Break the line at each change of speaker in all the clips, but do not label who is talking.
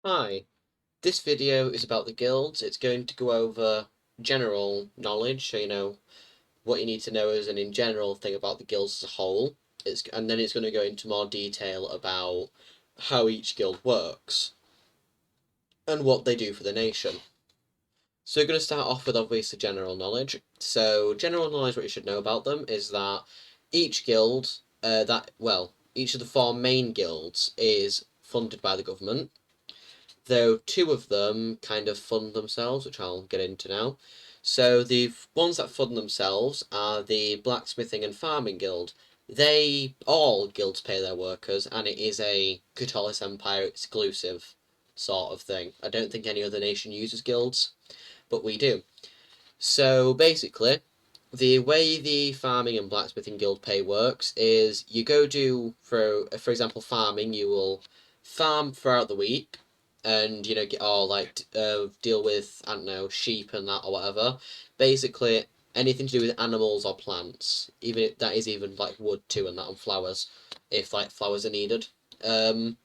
Hi, this video is about the guilds. It's going to go over general knowledge, so you know what you need to know as an in general thing about the guilds as a whole. And then it's going to go into more detail about how each guild works and what they do for the nation. So we're going to start off with obviously general knowledge. So general knowledge, what you should know about them is that each guild, each of the four main guilds is funded by the government, though two of them kind of fund themselves, which I'll get into now. So the ones that fund themselves are the Blacksmithing and Farming Guild. All guilds pay their workers, and it is a Katolis Empire exclusive sort of thing. I don't think any other nation uses guilds, but we do. So basically, the way the farming and blacksmithing guild pay works is you go do, for example, farming. You will farm throughout the week, and get all like deal with, I don't know, sheep and that or whatever. Basically, anything to do with animals or plants. Even if that is even like wood too and that, and flowers, if like flowers are needed. Um,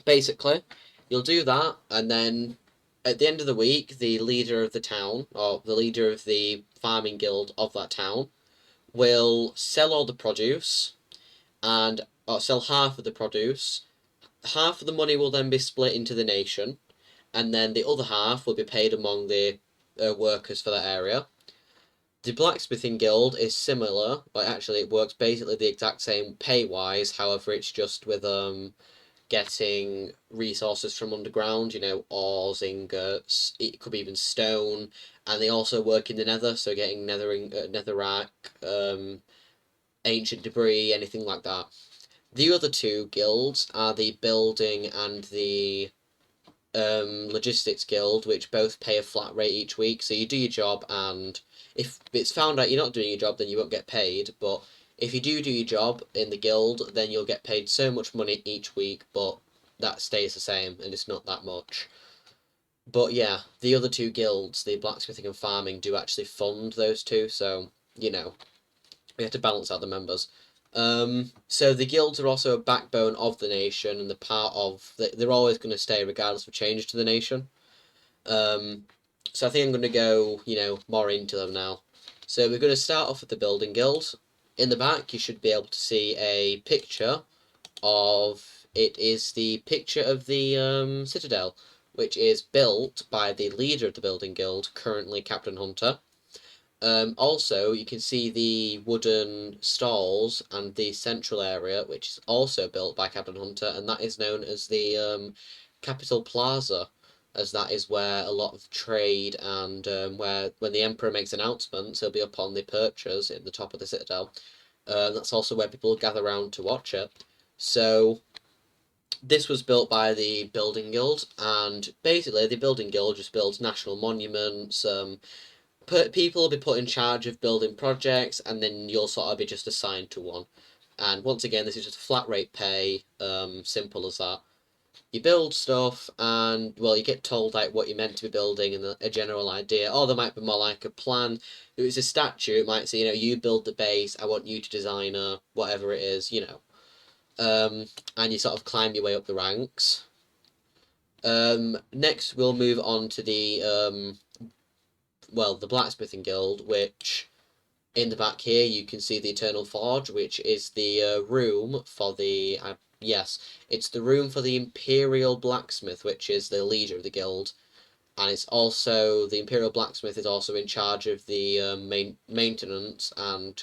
Basically, you'll do that, and then at the end of the week, the leader of the town, or the leader of the farming guild of that town, will sell all the produce, and or sell half of the produce. Half of the money will then be split into the nation, and then the other half will be paid among the workers for that area. The blacksmithing guild is similar, but actually it works basically the exact same pay wise. However, it's just with getting resources from underground, ores, ingots, it could be even stone, and they also work in the nether, so getting netherrack, ancient debris, anything like that. The other two guilds are the building and the logistics guild, which both pay a flat rate each week. So you do your job, and if it's found out you're not doing your job, then you won't get paid. But if you do your job in the guild, then you'll get paid so much money each week, but that stays the same, and it's not that much. But yeah, the other two guilds, the blacksmithing and farming, do actually fund those two, so we have to balance out the members. So the guilds are also a backbone of the nation, and they're always going to stay regardless of change to the nation. Um, so I think I'm going to go, more into them now. So we're going to start off with the building guild. In the back, you should be able to see a picture of it is the picture of the citadel, which is built by the leader of the building guild, currently Captain Hunter. Also, you can see the wooden stalls and the central area, which is also built by Captain Hunter, and that is known as the Capital Plaza, as that is where a lot of trade and where when the Emperor makes announcements, he'll be up on the perches in the top of the citadel. That's also where people gather around to watch it. So this was built by the Building Guild, and basically the Building Guild just builds national monuments. People will be put in charge of building projects, and then you'll sort of be just assigned to one. And once again, this is just flat rate pay, simple as that. You build stuff, and well, you get told like what you're meant to be building and a general idea. Or there might be more like a plan. If it's a statue, it might say, you build the base. I want you to design whatever it is. And you sort of climb your way up the ranks. Next, we'll move on to the blacksmithing guild, which in the back here you can see the Eternal Forge, which is the room for the yes, it's the room for the Imperial Blacksmith, which is the leader of the guild, and it's also the Imperial Blacksmith is also in charge of the maintenance and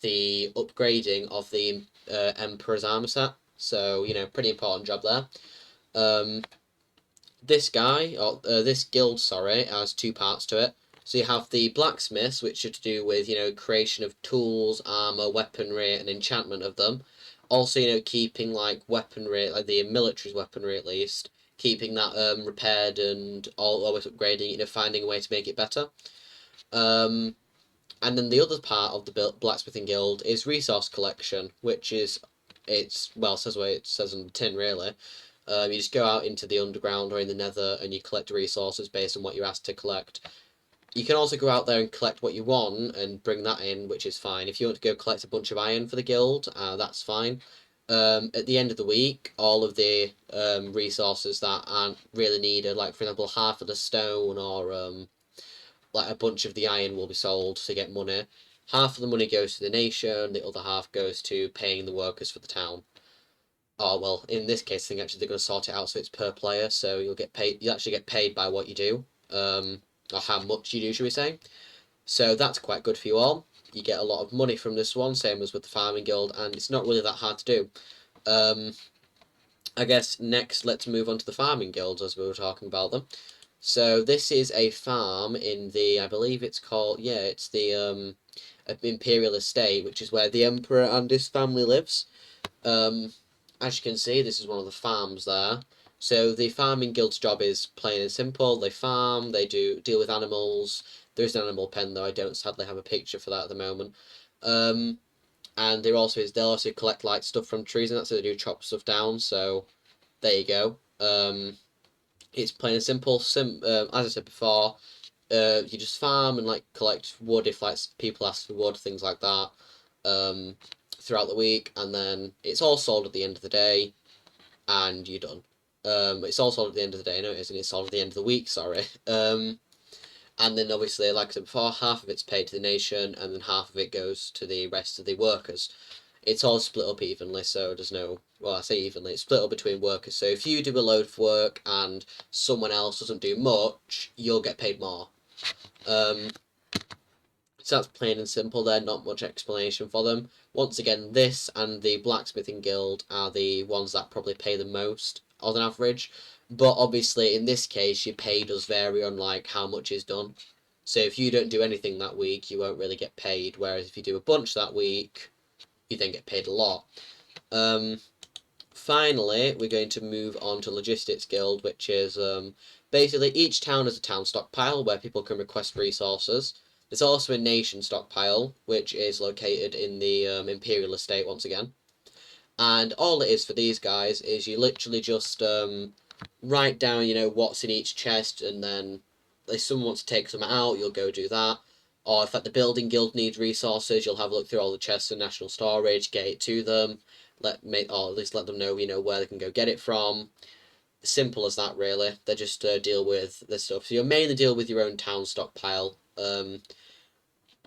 the upgrading of the Emperor's armor set. So pretty important job there. Um, this guild, sorry, has two parts to it. So you have the blacksmiths, which are to do with, creation of tools, armor, weaponry, and enchantment of them. Also, keeping like weaponry, like the military's weaponry at least, keeping that repaired and always upgrading, finding a way to make it better. Um, and then the other part of the blacksmithing guild is resource collection, which is says what it says on the tin really. You just go out into the underground or in the nether and you collect resources based on what you're asked to collect. You can also go out there and collect what you want and bring that in, which is fine. If you want to go collect a bunch of iron for the guild, that's fine. At the end of the week, all of the resources that aren't really needed, like for example, half of the stone or like a bunch of the iron will be sold to get money. Half of the money goes to the nation, the other half goes to paying the workers for the town. Oh well, in this case, I think actually they're going to sort it out so it's per player, so you'll get paid. You actually get paid by what you do, or how much you do, should we say? So that's quite good for you all. You get a lot of money from this one, same as with the farming guild, and it's not really that hard to do. I guess next let's move on to the farming guilds as we were talking about them. So this is a farm in the, I believe it's called, yeah, it's the Imperial Estate, which is where the Emperor and his family lives. As you can see, this is one of the farms there. So the farming guild's job is plain and simple. They farm, they deal with animals. There is an animal pen though. I don't sadly have a picture for that at the moment. And they'll also collect like stuff from trees and that, so they do chop stuff down. So there you go. It's plain and simple. As I said before, you just farm and like collect wood if like people ask for wood, things like that. Throughout the week, and then it's all sold at the end of the day, and you're done. It's all sold at the end of the day. No, it isn't. It's sold at the end of the week. Sorry. And then obviously, like I said before, half of it's paid to the nation, and then half of it goes to the rest of the workers. It's all split up evenly, so there's no, well, I say evenly, it's split up between workers. So if you do a load of work and someone else doesn't do much, you'll get paid more. So that's plain and simple there, not much explanation for them. Once again, this and the Blacksmithing Guild are the ones that probably pay the most on average. But obviously, in this case, your pay does vary on like how much is done. So if you don't do anything that week, you won't really get paid. Whereas if you do a bunch that week, you then get paid a lot. Finally, we're going to move on to Logistics Guild, which is basically each town has a town stockpile where people can request resources. There's also a nation stockpile, which is located in the Imperial Estate once again. And all it is for these guys is you literally just write down, what's in each chest, and then if someone wants to take some out, you'll go do that. Or if like the building guild needs resources, you'll have a look through all the chests in national storage, get it to them, or at least let them know, where they can go get it from. Simple as that, really. They just deal with this stuff. So you mainly deal with your own town stockpile.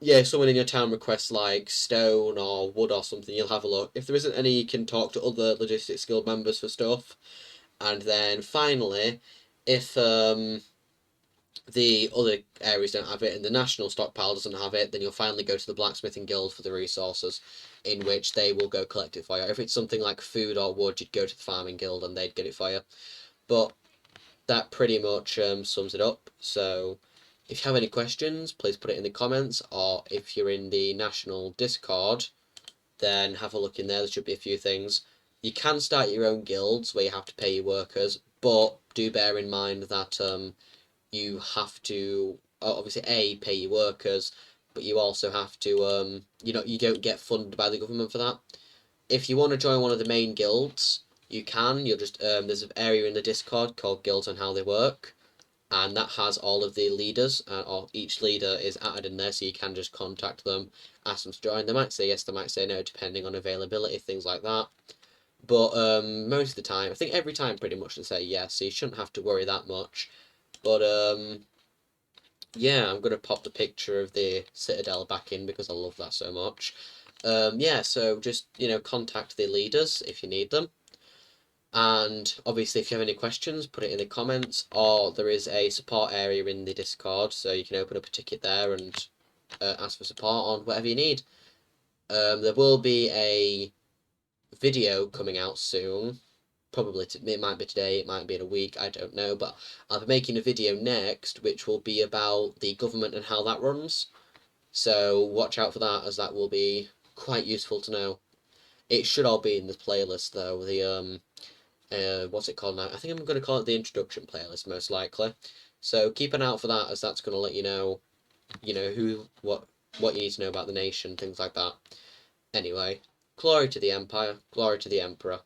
Yeah, if someone in your town requests like stone or wood or something, you'll have a look. If there isn't any, you can talk to other Logistics Guild members for stuff. And then finally, if the other areas don't have it and the national stockpile doesn't have it, then you'll finally go to the Blacksmithing Guild for the resources, in which they will go collect it for you. If it's something like food or wood, you'd go to the Farming Guild and they'd get it for you. But that pretty much sums it up. So if you have any questions, please put it in the comments, or if you're in the national Discord, then have a look in there. There should be a few things. You can start your own guilds where you have to pay your workers, but do bear in mind that you have to obviously pay your workers, but you also have to you don't get funded by the government for that. If you want to join one of the main guilds, you can. You'll just there's an area in the Discord called Guilds and How They Work, and that has all of the leaders, or each leader is added in there, so you can just contact them, ask them to join. They might say yes, they might say no, depending on availability, things like that. But most of the time, I think every time pretty much they say yes, so you shouldn't have to worry that much. But yeah, I'm going to pop the picture of the Citadel back in because I love that so much. Yeah, so just, contact the leaders if you need them. And obviously, if you have any questions, put it in the comments, or there is a support area in the Discord, so you can open up a ticket there and ask for support on whatever you need. There will be a video coming out soon. Probably, it might be today, it might be in a week, I don't know, but I'll be making a video next, which will be about the government and how that runs. So watch out for that, as that will be quite useful to know. It should all be in the playlist, though, the what's it called now? I think I'm going to call it the introduction playlist, most likely. So keep an eye out for that, as that's going to let you know, what you need to know about the nation, things like that. Anyway, glory to the Empire, glory to the Emperor.